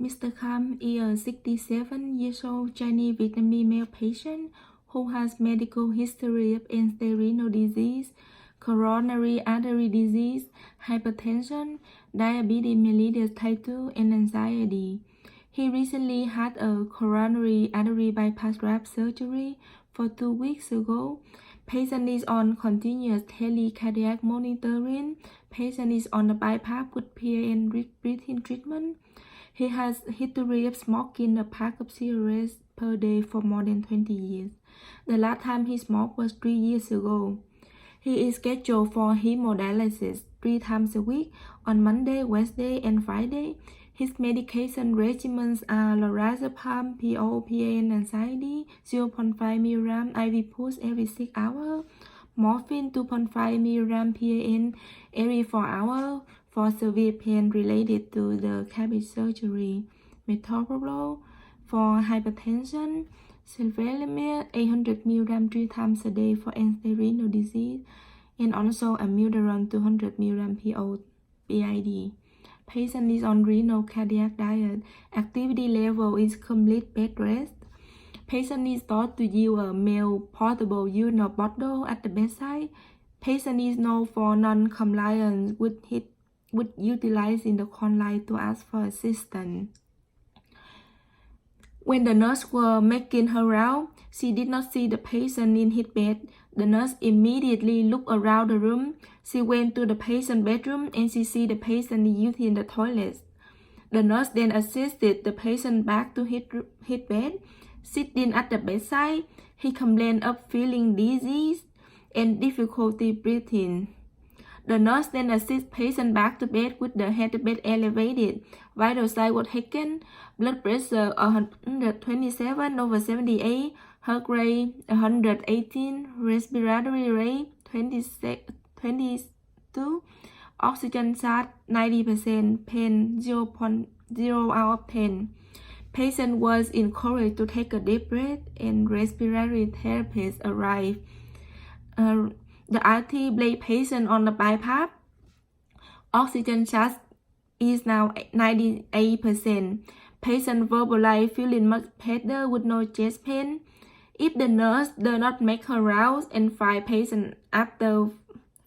Mr. Kam is a 67 years old Chinese Vietnamese male patient who has medical history of end-stage disease, coronary artery disease, hypertension, diabetes mellitus type 2, and anxiety. He recently had a coronary artery bypass graft surgery for 2 weeks ago. Patient is on continuous daily cardiac monitoring. Patient is on the bypass with PAN breathing treatment. He has history of smoking a pack of cigarettes per day for more than 20 years. The last time he smoked was 3 years ago. He is scheduled for hemodialysis 3 times a week on Monday, Wednesday, and Friday. His medication regimens are lorazepam, PO, PAN anxiety, 0.5 mg IV push every 6 hours, morphine 2.5 mg PAN every 4 hours for severe pain related to the CABG surgery, metoprolol for hypertension, sevelamer 800 mg 3 times a day for end-stage renal disease, and also amiodarone 200 mg PO BID. Patient is on renal cardiac diet. Activity level is complete bed rest. Patient is thought to use a male portable urinal bottle at the bedside. Patient is known for non-compliance with utilizing the call line to ask for assistance. When the nurse was making her round, she did not see the patient in his bed. The nurse immediately looked around the room. She went to the patient's bedroom and she see the patient using the toilet. The nurse then assisted the patient back to his bed. Sitting at the bedside, he complained of feeling dizzy and difficulty breathing. The nurse then assists patient back to bed with the head elevated. Vital sign was taken. Blood pressure 127/78, heart rate 118, respiratory rate 22, oxygen sat 90%, pain 0.0 out of 10. Patient was encouraged to take a deep breath and respiratory therapist arrived. The RT placed patient on the bypass. Oxygen charge is now 98%. Patient verbalized feeling much better with no chest pain. If the nurse does not make her rounds and find patient after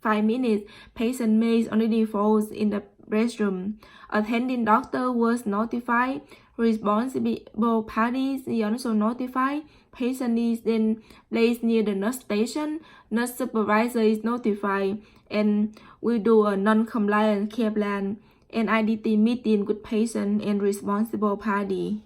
5 minutes, patient may already falls in the restroom. Attending doctor was notified. Responsible parties is also notified. Patient is then placed near the nurse station. Nurse supervisor is notified and will do a non-compliant care plan and IDT meeting with patient and responsible party.